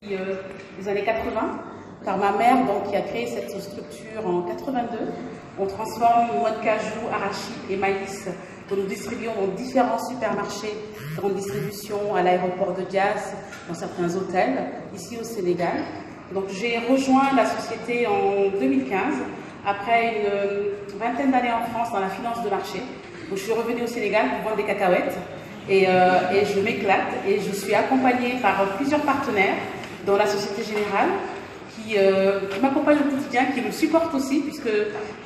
Des années 80, par ma mère donc, qui a créé cette structure en 82. On transforme noix de cajou, arachide et maïs que nous distribuons dans différents supermarchés, grande distribution, à l'aéroport de Dias, dans certains hôtels, ici au Sénégal. Donc j'ai rejoint la société en 2015, après une vingtaine d'années en France dans la finance de marché. Donc je suis revenue au Sénégal pour vendre des cacahuètes et je m'éclate et je suis accompagnée par plusieurs partenaires dans la Société Générale qui m'accompagnent au quotidien, qui me supportent aussi, puisque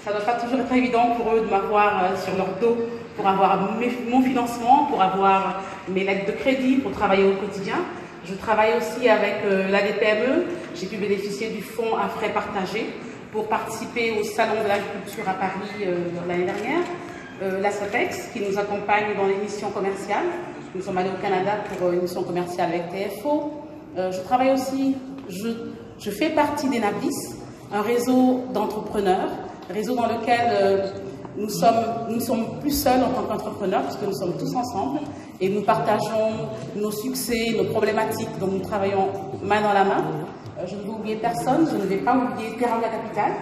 ça ne doit pas toujours être évident pour eux de m'avoir sur leur dos pour avoir mon financement, pour avoir mes lettres de crédit, pour travailler au quotidien. Je travaille aussi avec l'ADPME. J'ai pu bénéficier du fonds à frais partagés pour participer au Salon de l'agriculture à Paris l'année dernière. La SOTEX qui nous accompagne dans les missions commerciales. Nous sommes allés au Canada pour une mission commerciale avec TFO. Je travaille aussi, je fais partie d'Enablis, un réseau d'entrepreneurs, réseau dans lequel nous sommes plus seuls en tant qu'entrepreneurs, puisque nous sommes tous ensemble et nous partageons nos succès, nos problématiques, donc nous travaillons main dans la main. Je ne vais oublier personne, je ne vais pas oublier Teranga Capital.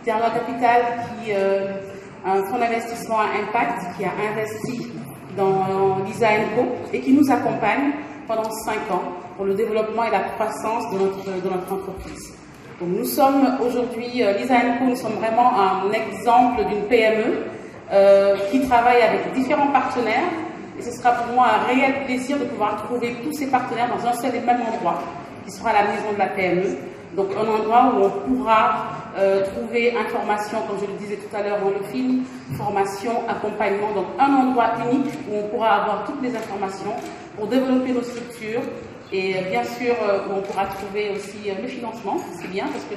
Teranga Capital qui un fonds d'investissement à impact qui a investi dans Lisa & Co et qui nous accompagne pendant 5 ans pour le développement et la croissance de notre entreprise. Donc nous sommes aujourd'hui, Lisa & Co, nous sommes vraiment un exemple d'une PME qui travaille avec différents partenaires et ce sera pour moi un réel plaisir de pouvoir trouver tous ces partenaires dans un seul et même endroit qui sera la maison de la PME. Donc un endroit où on pourra trouver information, comme je le disais tout à l'heure dans le film, formation, accompagnement, donc un endroit unique où on pourra avoir toutes les informations pour développer nos structures et bien sûr où on pourra trouver aussi le financement, c'est bien parce que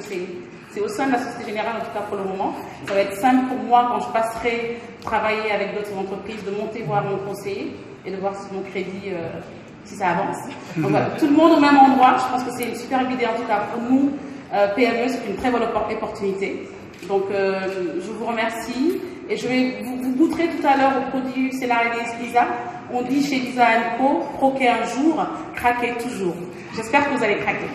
c'est au sein de la Société Générale, en tout cas pour le moment. Ça va être simple pour moi quand je passerai travailler avec d'autres entreprises de monter voir mon conseiller et de voir si mon crédit si ça avance. Donc voilà, tout le monde au même endroit, je pense que c'est une super idée en tout cas pour nous, PME, c'est une très bonne opportunité. Donc je vous remercie et je vais vous goûter tout à l'heure au produit Célaridés Lisa. On dit chez Lisa & Co, croquer un jour, craquer toujours. J'espère que vous allez craquer.